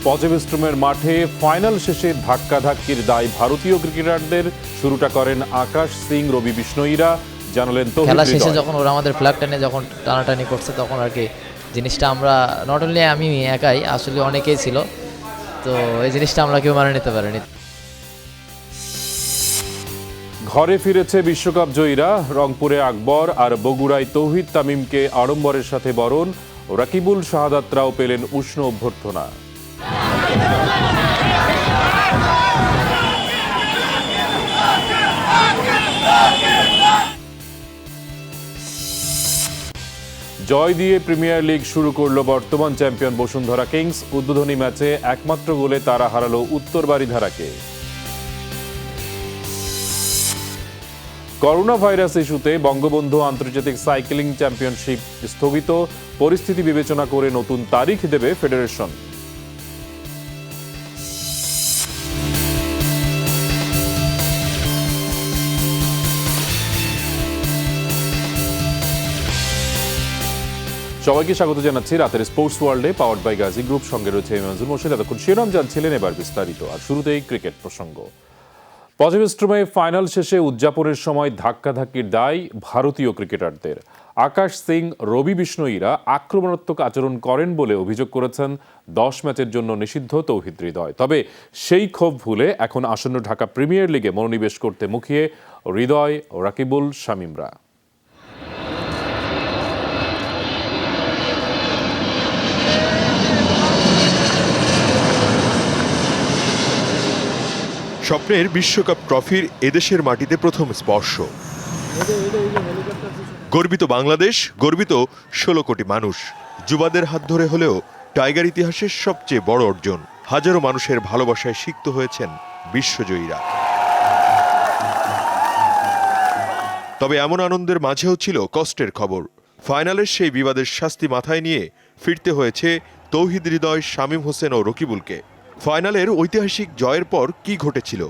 পজেবেস্ট্রমের মাঠে ফাইনাল শেষে ধাক্কাধাক্কির দায় ভারতীয় ক্রিকেটারদের। শুরুটা করেন আকাশ সিং, রবি বিষ্ণয়ীরা, জানালেন তৌহিদ খেলা শেষে হৃদয়। যখন ওরা আমাদের ফ্ল্যাগ টেনে যখন টানাটানি করছে তখন আর কি জিনিসটা আমরা নট অনলি আমি একাই, আসলে অনেকেই ছিল, তো এই জিনিসটা আমরা কেউ মানে নিতে পারিনি। ঘরে ফিরেছে বিশ্বকাপ জয়ীরা। রংপুরে আকবর আর বগুড়ায় তৌহিদ তামিমকে আড়ম্বরের সাথে বরণ। রাকিবুল শাহাদাতরাও পেলেন উষ্ণ অভ্যর্থনা। জয় দিয়ে প্রিমিয়ার লিগ শুরু করল বর্তমান চ্যাম্পিয়ন বসুন্ধরা কিংস। উদ্বোধনী ম্যাচে একমাত্র গোলে তারা হারালো উত্তর বারিধারাকে। করোনা ভাইরাস ইস্যুতে বঙ্গবন্ধু আন্তর্জাতিক সাইক্লিং চ্যাম্পিয়নশিপ স্থগিত। পরিস্থিতি বিবেচনা করে নতুন তারিখ দেবে ফেডারেশন। সবাইকে স্বাগত জানাচ্ছি রাতের স্পোর্টস ওয়ার্ল্ডে, পাওয়ার্ড বাই গাজী গ্রুপ। সঙ্গে রয়েছে মনজুর মোর্শেদ। এতক্ষণ শিরোনাম জানছিলেন, এবার বিস্তারিত। আর শুরুতেই ক্রিকেট প্রসঙ্গ। পজেবেস্ট্রমে ফাইনাল শেষে উদযাপনের সময় ধাক্কাধাক্কির দায় ভারতীয় ক্রিকেটারদের। আকাশ সিং, রবি বিষ্ণয়ীরা আক্রমণাত্মক আচরণ করেন বলে অভিযোগ করেছেন 10 ম্যাচের জন্য নিষিদ্ধ তৌহিদ হৃদয়। তবে সেই ক্ষোভ ভুলে এখন আসন্ন ঢাকা প্রিমিয়ার লিগে মনোনিবেশ করতে মুখিয়ে হৃদয় ও রাকিবুল শামীমরা। স্বপ্নের বিশ্বকাপ ট্রফির এদেশের মাটিতে প্রথম স্পর্শ। গর্বিত বাংলাদেশ, গর্বিত 16 কোটি মানুষ। যুবাদের হাত ধরে হলেও টাইগার ইতিহাসের সবচেয়ে বড় অর্জন। হাজারো মানুষের ভালোবাসায় সিক্ত হয়েছেন বিশ্বজয়ীরা। তবে এমন আনন্দের মাঝেও ছিল কষ্টের খবর। ফাইনালের সেই বিবাদের শাস্তি মাথায় নিয়ে ফিরতে হয়েছে তৌহিদ হৃদয়, শামীম হোসেন ও রকিবুলকে। ফাইনালের ঐতিহাসিক জয়ের পর কি ঘটেছিল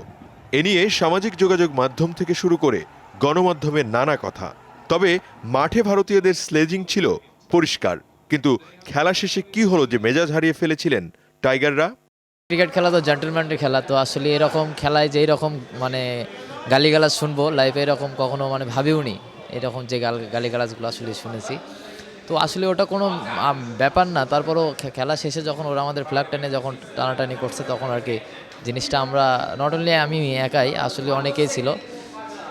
এ নিয়ে সামাজিক যোগাযোগ মাধ্যম থেকে শুরু করে গণমাধ্যমের নানা কথা। তবে মাঠে ভারতীয়দের স্লেজিং ছিল পরিষ্কার, কিন্তু খেলা শেষে কি হলো যে মেজাজ হারিয়ে ফেলেছিলেন টাইগাররা? ক্রিকেট খেলা তো জেন্টলম্যানের খেলা, তো আসলে এরকম খেলায় যে এরকম মানে গালিগালাজ শুনবো লাইফে এরকম কখনো মানে ভাবিও নি। এরকম যে গালিগালাজগুলো আসলে শুনেছি, তো আসলে ওটা কোনো ব্যাপার না। তারপরও খেলা শেষে যখন ওরা আমাদের ফ্ল্যাগ টেনে যখন টানাটানি করছে তখন আর কি জিনিসটা আমরা নট অনলি আমি একাই, আসলে অনেকেই ছিল,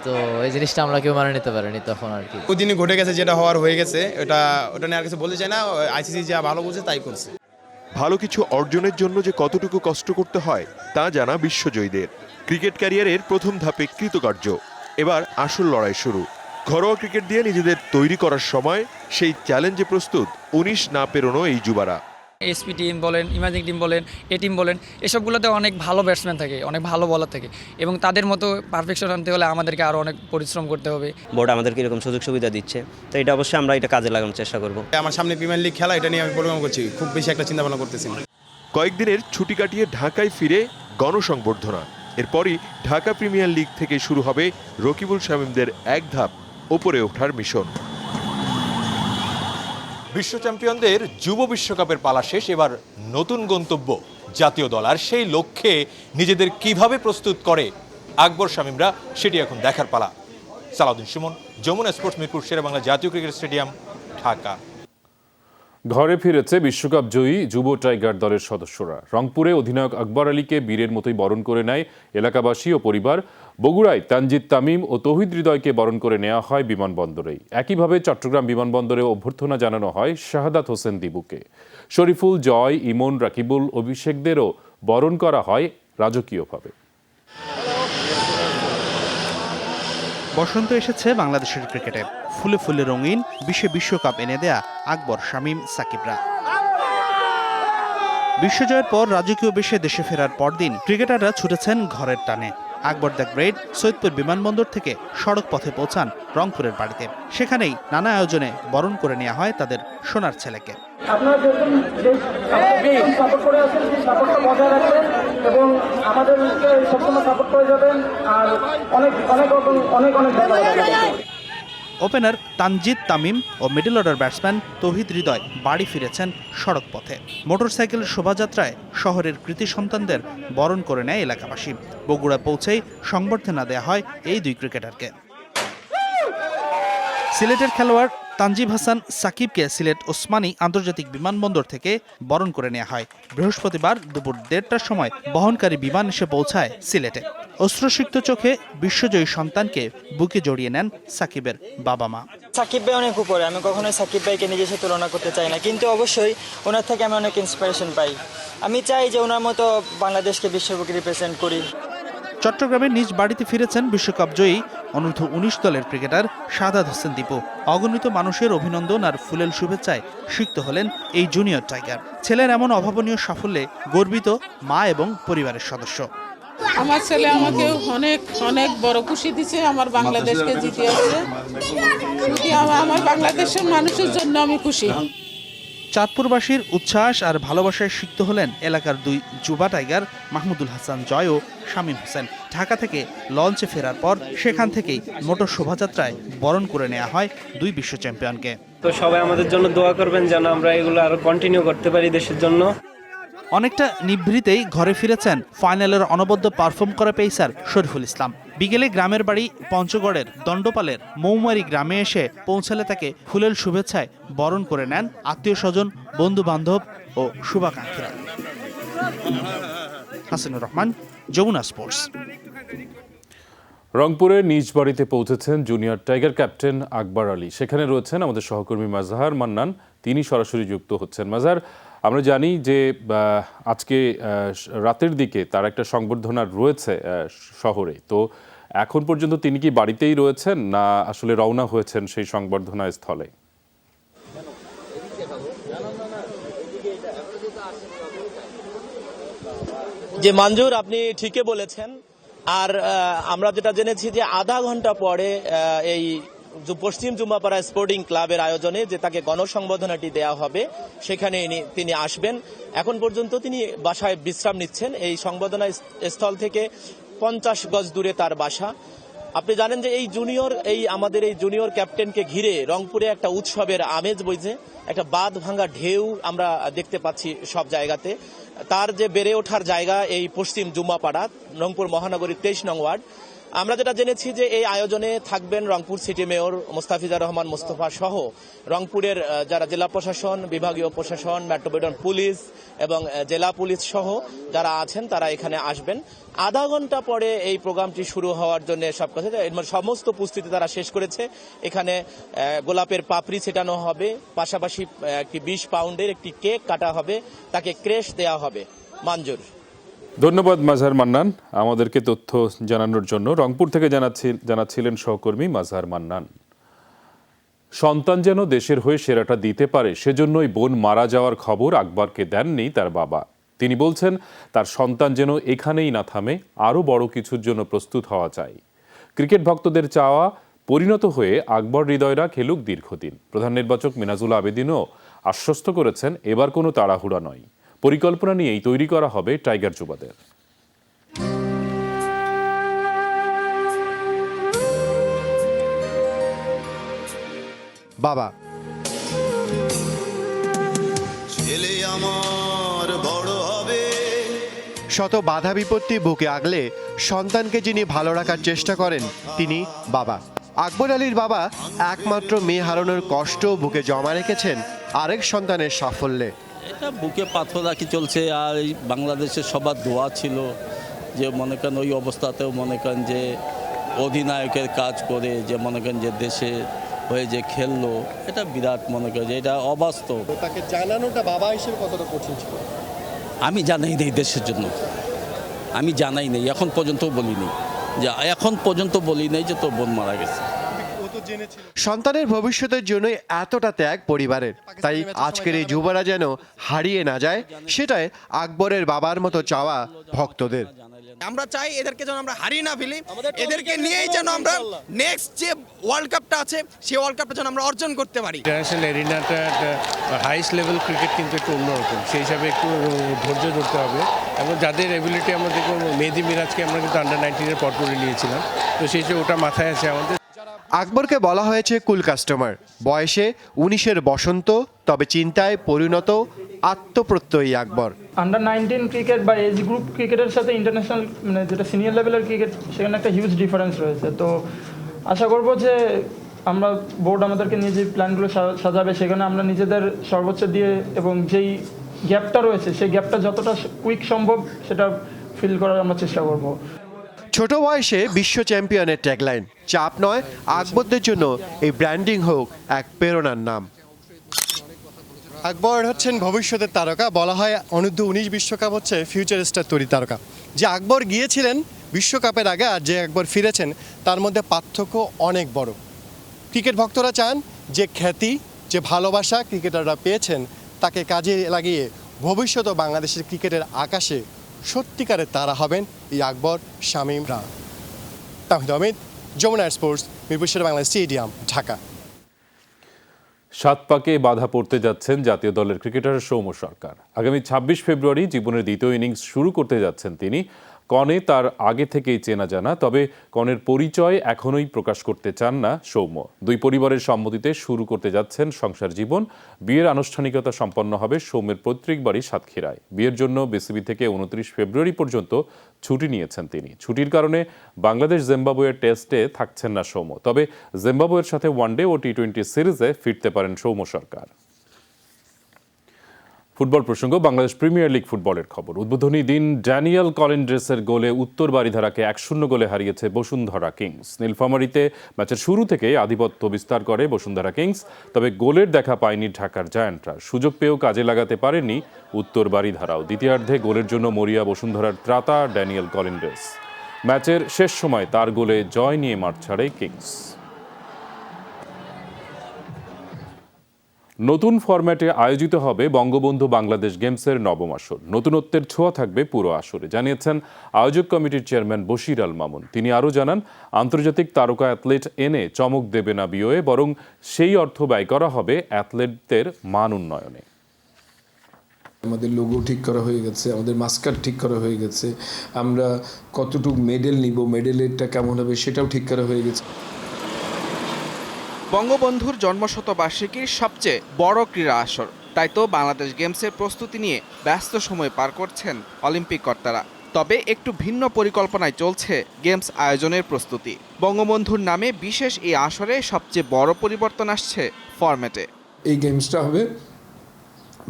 তো এই জিনিসটা আমরা কেউ মানে নিতে পারিনি তখন আর কি। ওই দিনই ঘটে গেছে, যেটা হওয়ার হয়ে গেছে, ওটা নিয়ে আর কিছু বলতে চাই না। আইসিসি যা ভালো বুঝে তাই করছে। ভালো কিছু অর্জনের জন্য যে কতটুকু কষ্ট করতে হয় তা জানা বিশ্বজয়ীদের। ক্রিকেট ক্যারিয়ারের প্রথম ধাপে কৃতকার্য, এবার আসল লড়াই শুরু। ঘরোয়া ক্রিকেট দিয়ে নিজেদের তৈরি করার সময় সেই চ্যালেঞ্জে প্রস্তুত 19 না পেরোনো এই যুবারা। এসপি টিম বলেন, ইমাজিং টিম বলেন, এ টিম বলেন, এসবগুলোতে অনেক ভালো ব্যাটসম্যান থাকে, অনেক ভালো বলার থাকে, এবং তাদের মতো পারফেকশন আনতে হলে আমাদেরকে আরও অনেক পরিশ্রম করতে হবে। বোর্ড আমাদেরকে এরকম সুযোগ সুবিধা দিচ্ছে, তো এটা অবশ্যই আমরা এটা কাজে লাগানোর চেষ্টা করব। আমার সামনে প্রিমিয়ার লিগ খেলা, এটা নিয়ে আমি পরিশ্রম করছি, খুব বেশি একটা চিন্তা ভাবনা করতেছি না। কয়েকদিনের ছুটি কাটিয়ে ঢাকায় ফিরে গণসংবর্ধনা। এরপরই ঢাকা প্রিমিয়ার লিগ থেকে শুরু হবে রকিবুল শামীমদের এক ধাপ ওপরে ওঠার মিশন। বিশ্ব চ্যাম্পিয়নদের যুব বিশ্বকাপের পালা শেষ, এবার নতুন গন্তব্য জাতীয় দল। আর সেই লক্ষ্যে নিজেদের কিভাবে প্রস্তুত করে আকবর শামীমরা, সেটি এখন দেখার পালা। সালাউদ্দিন সুমন, যমুনা স্পোর্টস, মিরপুর শেরেবাংলা জাতীয় ক্রিকেট স্টেডিয়াম, ঢাকা। ঘরে ফিরেছে বিশ্বকাপ জয়ী যুব টাইগার দলের সদস্যরা। রংপুরে অধিনায়ক আকবর আলীকে বীরের মতোই বরণ করে নেয় এলাকাবাসী ও পরিবার। বগুড়ায় তানজিদ তামিম ও তৌহিদ হৃদয়কে বরণ করে নেওয়া হয় বিমানবন্দরেই। একইভাবে চট্টগ্রাম বিমানবন্দরে অভ্যর্থনা জানানো হয় শাহাদাত হোসেন দিবুকে। শরীফুল, জয়, ইমন, রাকিবুল, অভিষেকদেরও বরণ করা হয় রাজকীয়ভাবে। বসন্ত এসেছে বাংলাদেশের ক্রিকেটে। ফুলে ফুলে রঙিন বিশ্বকাপ এনে দেয়া আকবর, শামীম, সাকিবরা। বিশ্বজয়ের পর রাজকীয় বেশে দেশে ফেরার পরদিন ক্রিকেটাররা ছুটেছেন ঘরের টানে। আকবর দ্য গ্রেট সৈয়দপুর বিমানবন্দর থেকে সড়ক পথে পৌঁছান রংপুরের বাড়িতে। সেখানেই নানা আয়োজনে বরণ করে নেওয়া হয় তাদের সোনার ছেলেকে। আপনারা যেরকম সাপোর্ট করে আছেন সেই সাপোর্টটা বজায় রাখবেন এবং আমাদেরকে সবসময় সাপোর্ট করে যাবেন। আর অনেক অনেক অনেক অনেক ধন্যবাদ। ওপেনার তানজিদ তামিম ও মিডল অর্ডার ব্যাটসম্যান তৌহিদ হৃদয় বাড়ি ফিরেছেন সড়ক পথে। মোটরসাইকেল শোভাযাত্রায় শহরের কৃতি সন্তানদের বরণ করে নেয় এলাকাবাসী। বগুড়া পৌঁছেই সংবর্ধনা দেয়া হয় এই দুই ক্রিকেটারকে। সিলেটের খেলোয়াড় তানজিব হাসান সাকিবকে সিলেট ওসমানী আন্তর্জাতিক বিমানবন্দর থেকে বরণ করে নেওয়া হয়। বৃহস্পতিবার দুপুর 1:30টার সময় বহনকারী বিমান এসে পৌঁছায় সিলেটে। অশ্রুসিক্ত চোখে বিশ্বজয়ী সন্তানকে বুকে জড়িয়ে নেন সাকিবের বাবা মা। সাকিব ভাই অনেক উপরে, আমি কখনোই সাকিব ভাইকে নিজের সাথে তুলনা করতে চাই না, কিন্তু অবশ্যই ওনার থেকে আমি অনেক ইন্সপিরেশন পাই। আমি চাই যে ওনার মতো বাংলাদেশকে বিশ্বব্যাপী রিপ্রেজেন্ট করি। চট্টগ্রামের নিজ বাড়িতে ফিরেছেন বিশ্বকাপ জয়ী অনূর্ধ্ব-19 দলের ক্রিকেটার শাহাদাত হোসেন দীপু। অগণিত মানুষের অভিনন্দন আর ফুলেল শুভেচ্ছায় সিক্ত হলেন এই জুনিয়র টাইগার। ছেলের এমন অভাবনীয় সাফল্যে গর্বিত মা এবং পরিবারের সদস্য। আমার ছেলে আমাকে অনেক অনেক বড় খুশি দিচ্ছে, আমার বাংলাদেশকে জিতিয়েছে। আমার বাংলাদেশের মানুষের জন্য আমি খুশি। চাঁদপুরবাসীর উচ্ছ্বাস আর ভালোবাসায় সিক্ত হলেন এলাকার দুই যুবা টাইগার মাহমুদুল হাসান জয় ও শামীম হোসেন। ঢাকা থেকে লঞ্চে ফেরার পর সেখান থেকেই মোটর শোভাযাত্রায় বরণ করে নেওয়া হয় দুই বিশ্ব চ্যাম্পিয়নকে। তো সবাই আমাদের জন্য দোয়া করবেন যেন আমরা এগুলো আরো কন্টিনিউ করতে পারি দেশের জন্য। অনেকটা নিভৃতেই ঘরে ফিরেছেন ফাইনালের অনবদ্য পারফর্ম করা পেসার শরীফুল ইসলাম। বিকেলে গ্রামের বাড়ি পঞ্চগড়ের দণ্ডপালের মৌমারি গ্রামে এসে পৌঁছালে তাকে ফুলেল শুভেচ্ছায় বরণ করে নেন আত্মীয় স্বজন, বন্ধু বান্ধব ও শুভাকাঙ্ক্ষীরা। হাসিনুর রহমান, যমুনা স্পোর্টস। রংপুরে নিজ বাড়িতে পৌঁছেছেন junior tiger captain Akbar Ali. সেখানে রয়েছেন আমাদের সহকর্মী মাজহার মান্নান, তিনি সরাসরি যুক্ত হচ্ছেন। মাজহার, আমরা জানি যে আজকে রাতের দিকে তার একটা সংবর্ধনা রয়েছে শহরে, তো এখন পর্যন্ত তিনি কি বাড়িতেই রয়েছেন না আসলে রওনা হয়েছেন সেই সংবর্ধনা স্থলে? যে মঞ্জুর, আপনি ঠিকই বলেছেন। আর আমরা যেটা জেনেছি যে আধা ঘন্টা পরে এই পশ্চিম জুম্মাপাড়া স্পোর্টিং ক্লাবের আয়োজনে যে তাকে গণসংবর্ধনাটি দেওয়া হবে সেখানে তিনি আসবেন। এখন পর্যন্ত তিনি বাসায় বিশ্রাম নিচ্ছেন। এই সংবর্ধনা স্থল থেকে 50 গজ দূরে তার বাসা। আপনি জানেন যে আমাদের এই জুনিয়র ক্যাপ্টেনকে ঘিরে রংপুরে একটা উৎসবের আমেজ বইছে, একটা বাঁধ ভাঙা ঢেউ আমরা দেখতে পাচ্ছি সব জায়গাতে। তার যে বেড়ে ওঠার জায়গা এই পশ্চিম জুম্মাপাড়া, রংপুর মহানগরীর 23 নং ওয়ার্ড। আমরা যেটা জেনেছি যে এই আয়োজনে থাকবেন রংপুর সিটি মেয়র মোস্তাফিজুর রহমান মোস্তফা সহ রংপুরের যারা জেলা প্রশাসন, বিভাগীয় প্রশাসন, মেট্রোপলিটন পুলিশ এবং জেলা পুলিশ সহ যারা আছেন তারা এখানে আসবেন। আধা ঘন্টা পরে এই প্রোগ্রামটি শুরু হওয়ার জন্য সমস্ত প্রস্তুতি তারা শেষ করেছে। এখানে গোলাপের পাপড়ি ছেটানো হবে, পাশাপাশি একটি 20 পাউন্ডের একটি কেক কাটা হবে, তাকে ক্রেশ দেওয়া হবে। মঞ্জুর, ধন্যবাদ মাজহার মান্নান আমাদেরকে তথ্য জানানোর জন্য। রংপুর থেকে জানাচ্ছিলেন সহকর্মী মাজহার মান্নান। সন্তান যেন দেশের হয়ে সেরাটা দিতে পারে সেজন্যই বোন মারা যাওয়ার খবর আকবরকে দেননি তার বাবা। তিনি বলছেন তার সন্তান যেন এখানেই না থামে, আরও বড় কিছুর জন্য প্রস্তুত হওয়া চাই। ক্রিকেট ভক্তদের চাওয়া পরিণত হয়ে আকবর হৃদয়রা খেলুক দীর্ঘদিন। প্রধান নির্বাচক মিনাজুল আবেদিনও আশ্বস্ত করেছেন এবার কোনো তাড়াহুড়া নয়, পরিকল্পনা নিয়েই তৈরি করা হবে টাইগার যুবাদের। বাবা, ছেলে আমার বড় হবে। শত বাধা বিপত্তি বুকে আগলে সন্তানকে যিনি ভালো রাখার চেষ্টা করেন তিনি বাবা। আকবর আলীর বাবা একমাত্র মেয়ে হারানোর কষ্ট বুকে জমা রেখেছেন আরেক সন্তানের সাফল্যে। এটা বুকে পাথর রাখি চলছে। আর বাংলাদেশের সবার দোয়া ছিল যে মনে করেন ওই অবস্থাতেও মনে করেন যে অধিনায়কের কাজ করে যে মনে করেন যে দেশে হয়ে যে খেললো, এটা বিরাট মনে করেন যে এটা অবাস্তব। তাকে জানানোটা বাবা হিসেবে কতটা কঠিন ছিল? আমি জানাই নেই দেশের জন্য, আমি জানাই নেই, এখন পর্যন্ত বলিনি যে তোর বোন মারা গেছে। সন্তানের ভবিষ্যতের জন্য এতটা ত্যাগ পরিবারের, তাই আজকের এই যুবরা যেন হারিয়ে না যায় সেটাই আকবরের বাবার মতো চাওয়া ভক্তদের। আমরা চাই এদেরকে যেন আমরা হারিয়ে না ফেলি, এদেরকে নিয়েই যেন আমরা নেক্সট যে ওয়ার্ল্ড কাপটা আছে সেই ওয়ার্ল্ড কাপটা যেন আমরা অর্জন করতে পারি। ইন্টারন্যাশনাল এরিনাটা হাইস্ট লেভেল ক্রিকেট কিন্তু একটু অন্যরকম, সেই হিসাবে একটু ধৈর্য ধরতে হবে। এবং যাদের এবিলিটি আমরা দেখব, মেহেদী মিরাজকে আমরা কিন্তু আন্ডার 19-এর পট করে নিয়েছিলাম, তো সেই হিসেবে ওটা মাথায় আছে আমাদের। আকবরকে বলা হয়েছে কুল কাস্টমার, বয়সে 19-এর বসন্ত, তবে চিন্তায় পরিণত আত্মপ্রত্যয়ী আকবর। আন্ডার-19 ক্রিকেট বা এজ গ্রুপ ক্রিকেটের সাথে ইন্টারন্যাশনাল মানে যেটা সিনিয়র লেভেলের ক্রিকেট, সেখানে একটা হিউজ ডিফারেন্স রয়েছে। তো আশা করব যে আমরা বোর্ড আমাদেরকে নিয়ে যে প্ল্যানগুলো সাজাবে সেখানে আমরা নিজেদের সর্বোচ্চ দিয়ে এবং যেই গ্যাপটা রয়েছে সেই গ্যাপটা যতটা কুইক সম্ভব সেটা ফিল করার আমরা চেষ্টা করব। ছোট বয়সে বিশ্ব চ্যাম্পিয়নের ট্যাগলাইন, চাপ নয়, আকবরদের জন্য এই ব্র্যান্ডিং হোক এক প্রেরণার নাম। আকবর হচ্ছেন ভবিষ্যতের তারকা, বলা হয় অনূর্ধ্ব-19 বিশ্বকাপ হচ্ছে ফিউচার স্টার তৈরি তারকা। যে আকবর গিয়েছিলেন বিশ্বকাপের আগে আর যে আকবর ফিরেছেন তার মধ্যে পার্থক্য অনেক বড়। ক্রিকেট ভক্তরা চান যে খ্যাতি, যে ভালোবাসা ক্রিকেটাররা পেয়েছেন তাকে কাজে লাগিয়ে ভবিষ্যতে বাংলাদেশের ক্রিকেটের আকাশে সত্যিকারের তারা হবেন এই আকবর শামীমরা। তাহিদ আহমেদ, যমুনা স্পোর্টস, মিরপুর শেরেবাংলা স্টেডিয়াম, ঢাকা। 7 পাকে বাধা পড়তে যাচ্ছেন জাতীয় দলের ক্রিকেটার সৌম্য সরকার। আগামী 26 ফেব্রুয়ারি জীবনের দ্বিতীয় ইনিংস শুরু করতে যাচ্ছেন তিনি। কনে তার আগে থেকেই চেনা জানা, তবে কনের পরিচয় এখনোই প্রকাশ করতে চান না সৌম্য। দুই পরিবারের সম্মতিতে শুরু করতে যাচ্ছেন সংসার জীবন। বিয়ের আনুষ্ঠানিকতা সম্পন্ন হবে সৌম্যের পৈতৃক বাড়ি সাতক্ষীরায়। বিয়ের জন্য বিসিবি থেকে 29 ফেব্রুয়ারি পর্যন্ত ছুটি নিয়েছেন তিনি। ছুটির কারণে বাংলাদেশ জিম্বাবুয়ের টেস্টে থাকছেন না সৌম্য, তবে জিম্বাবুয়ের সাথে ওয়ানডে ও টি20 সিরিজে ফিরতে পারেন সৌম্য সরকার। ফুটবল প্রসঙ্গ, বাংলাদেশ প্রিমিয়ার লিগ ফুটবলের খবর। উদ্বোধনী দিন ড্যানিয়েল কলিন্ড্রেসের গোলে উত্তর বারিধারাকে 1-0 গোলে হারিয়েছে বসুন্ধরা কিংস। নীলফামারীতে ম্যাচের শুরু থেকেই আধিপত্য বিস্তার করে বসুন্ধরা কিংস, তবে গোলের দেখা পায়নি ঢাকার জায়ান্টরা। সুযোগ পেয়েও কাজে লাগাতে পারেনি উত্তর বারিধারাও। দ্বিতীয়ার্ধে গোলের জন্য মরিয়া বসুন্ধরার ত্রাতা ড্যানিয়েল কলিন্ড্রেস। ম্যাচের শেষ সময় তার গোলে জয় নিয়ে মাঠ ছাড়ে কিংস। নতুন ফরম্যাটে আয়োজিত হবে বঙ্গবন্ধু বাংলাদেশ গেমসের নবম আসর। নতুনত্বের ছোঁয়া থাকবে পুরো আসরে, জানিয়েছেন আয়োজক কমিটির চেয়ারম্যান বশির আল মামুন। তিনি আরও জানান, আন্তর্জাতিক তারকা অ্যাথলেট এনে চমক দেবে না বিওএ, বরং সেই অর্থ ব্যয় করা হবে অ্যাথলেটদের মান উন্নয়নে। আমাদের লোগো ঠিক করা হয়ে গেছে, আমাদের মাস্কার ঠিক করা হয়ে গেছে, আমরা কতটুকু মেডেল নিব, মেডেলেরটা কেমন হবে সেটাও ঠিক করা হয়ে গেছে। বঙ্গবন্ধুর জন্মশতবার্ষিকীর সবচেয়ে বড় ক্রীড়া আসর, তাই তো বাংলাদেশ গেমসের প্রস্তুতি নিয়ে ব্যস্ত সময় পার করছেন অলিম্পিক কর্তারা। তবে একটু ভিন্ন পরিকল্পনায় চলছে গেমস আয়োজনের প্রস্তুতি। বঙ্গবন্ধুর নামে বিশেষ এই আসরে সবচেয়ে বড় পরিবর্তন আসছে ফরম্যাটে। এই গেমসটা হবে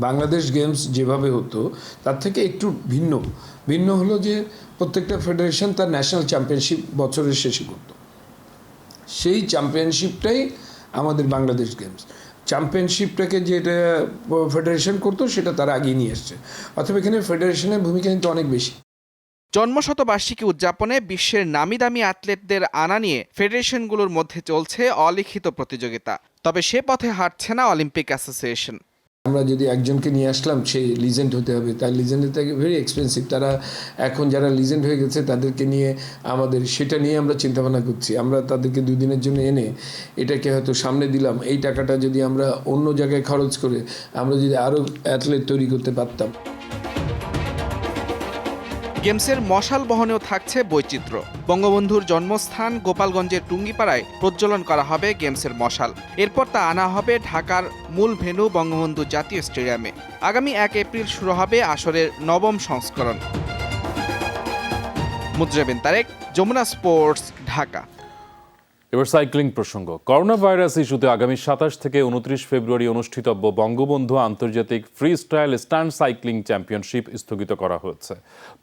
বাংলাদেশ গেমস যেভাবে হতো তার থেকে একটু ভিন্ন হলো যে প্রত্যেকটা ফেডারেশন তার ন্যাশনাল চ্যাম্পিয়নশিপ বছরের শেষে করত। সেই চ্যাম্পিয়নশিপটাই আমাদের বাংলাদেশ গেমস। চ্যাম্পিয়নশিপটাকে যেটা ফেডারেশন করতো সেটা তারা আগিয়ে নিয়ে এসছে, অথবা এখানে ফেডারেশনের ভূমিকা কিন্তু অনেক বেশি। জন্মশতবার্ষিকী উদযাপনে বিশ্বের নামি দামি অ্যাথলেটদের আনা নিয়ে ফেডারেশনগুলোর মধ্যে চলছে অলিখিত প্রতিযোগিতা, তবে সে পথে হাঁটছে না অলিম্পিক অ্যাসোসিয়েশন। আমরা যদি একজনকে নিয়ে আসলাম সে লিজেন্ড হতে হবে, তার লিজেন্ডের থেকে ভেরি এক্সপেন্সিভ। তারা এখন যারা লিজেন্ড হয়ে গেছে তাদেরকে নিয়ে সেটা নিয়ে আমরা চিন্তাভাবনা করছি। আমরা তাদেরকে 2 দিনের জন্য এনে এটাকে হয়তো সামনে দিলাম, এই টাকাটা যদি আমরা অন্য জায়গায় খরচ করে আমরা যদি আরও অ্যাথলেট তৈরি করতে পারতাম। গেমসের মশাল বহনেও থাকছে বৈচিত্র্য। বঙ্গবন্ধুর জন্মস্থান গোপালগঞ্জের টুঙ্গিপাড়ায় প্রজ্বলন করা হবে গেমসের মশাল। এরপর তা আনা হবে ঢাকার মূল ভেন্যু বঙ্গবন্ধু জাতীয় স্টেডিয়ামে। আগামী 1 এপ্রিল শুরু হবে আসরের নবম সংস্করণ। মুজরাবিন তারেক, যমুনা স্পোর্টস, ঢাকা। এবার সাইক্লিং প্রসঙ্গ। করোনা ভাইরাস ইস্যুতে আগামী 27 থেকে 29 ফেব্রুয়ারি অনুষ্ঠিতব্য বঙ্গবন্ধু আন্তর্জাতিক free style stand cycling championship স্থগিত করা হয়েছে।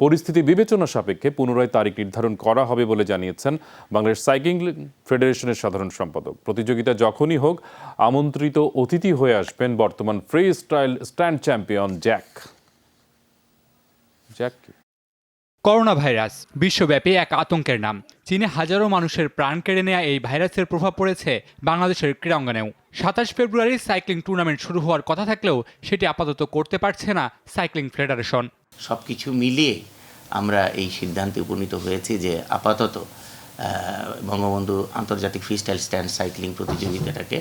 পরিস্থিতি বিবেচনা সাপেক্ষে পুনরায় তারিখ নির্ধারণ করা হবে বলে জানিয়েছেন বাংলাদেশ সাইক্লিং ফেডারেশনের সাধারণ সম্পাদক। প্রতিযোগিতা যখনই হোক আমন্ত্রিত অতিথি হয়ে আসবেন বর্তমান free style stand champion Jack. Corona virus বিশ্বব্যাপী এক আতঙ্কের নাম। চীনে হাজারো মানুষের প্রাণ কেড়ে নেওয়া এই ভাইরাসের প্রভাব পড়েছে বাংলাদেশের ক্রীড়াঙ্গনেও। 27 ফেব্রুয়ারি সাইক্লিং টুর্নামেন্ট শুরু হওয়ার কথা থাকলেও সেটি আপাতত করতে পারছে না সাইক্লিং ফেডারেশন। সবকিছু মিলিয়ে আমরা এই সিদ্ধান্তে উপনীত হয়েছি যে আপাতত বঙ্গবন্ধু আন্তর্জাতিক ফ্রি স্টাইল স্ট্যান্ড সাইক্লিং প্রতিযোগিতাটাকে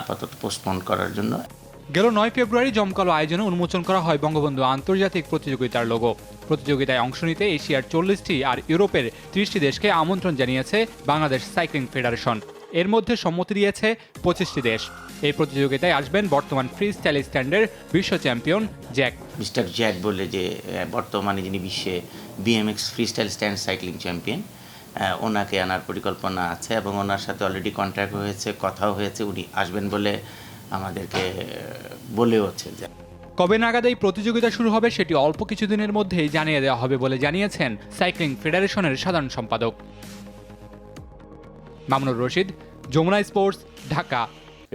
আপাতত পোস্টপোন করার জন্য। গেল 9 ফেব্রুয়ারি জমকালো আয়োজনে উন্মোচন করা হয় বঙ্গবন্ধু আন্তর্জাতিক প্রতিযোগিতার লোগো। প্রতিযোগিতায় অংশ নিতে এশিয়ার 40টি আর ইউরোপের 30টি দেশকে আমন্ত্রণ জানিয়েছে বাংলাদেশ সাইক্লিং ফেডারেশন। এর মধ্যে সম্মতি দিয়েছে 25টি দেশ। এই প্রতিযোগিতায় আসবেন বর্তমান ফ্রি স্টাইল স্ট্যান্ডের বিশ্ব চ্যাম্পিয়ন জ্যাক। মিস্টার জ্যাক বলে যে বর্তমানে যিনি বিশ্বে BMX freestyle stand cycling champion, ওনাকে আনার পরিকল্পনা আছে এবং ওনার সাথে অলরেডি কন্ট্রাক্ট হয়েছে, কথাও হয়েছে, উনি আসবেন বলে আমাদেরকে বলেওছে। কবে নাগাদ এই প্রতিযোগিতা শুরু হবে সেটি অল্প কিছুদিনের মধ্যেই জানিয়ে দেওয়া হবে বলে জানিয়েছেন সাইক্লিং ফেডারেশনের সাধারণ সম্পাদক মামুনুর রশিদ, যমুনা স্পোর্টস, ঢাকা।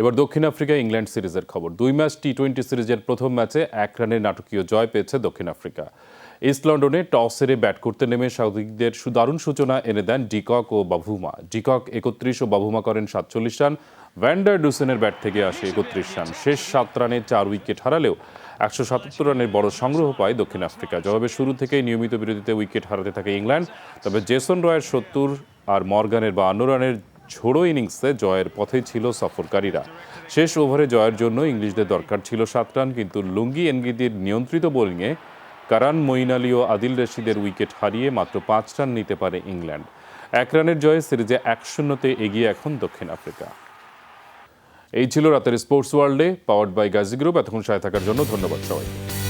এবার দক্ষিণ আফ্রিকা ইংল্যান্ড সিরিজের খবর। 2 ম্যাচ টি-20 সিরিজের প্রথম ম্যাচে 1 রানের নাটকীয় জয় পেয়েছে দক্ষিণ আফ্রিকা। ইস্ট লন্ডনে টস হেরে ব্যাট করতে নেমে স্বাগতিকদের দারুণ সূচনা এনে দেন ডিকক ও বাভুমা। ডিকক 31 ও বাভুমা করেন 47 রান। ভ্যান্ডার ডুসেনের ব্যাট থেকে আসে 31 রান। শেষ 7 রানে 4 উইকেট হারালেও 177 রানের বড় সংগ্রহ পায় দক্ষিণ আফ্রিকা। জবাবে শুরু থেকেই নিয়মিত বিরতিতে উইকেট হারাতে থাকে ইংল্যান্ড। তবে জেসন রয়ের 70 আর মর্গানের 52 রানের ঝোড়ো ইনিংসে জয়ের পথেই ছিল সফরকারীরা। শেষ ওভারে জয়ের জন্য ইংলিশদের দরকার ছিল 7 রান, কিন্তু লুঙ্গি এনগিদির নিয়ন্ত্রিত বোলিংয়ে কারান মঈন আলী ও আদিল রশিদের উইকেট হারিয়ে মাত্র 5 রান নিতে পারে ইংল্যান্ড। 1 রানের জয়ে সিরিজে 1-0-তে এগিয়ে এখন দক্ষিণ আফ্রিকা। এই ছিল রাতের স্পোর্টস ওয়ার্ল্ডে, পাওয়ার্ড বাই গাজী গ্রুপ। এতক্ষণ সাথে থাকার জন্য ধন্যবাদ সবাইকে।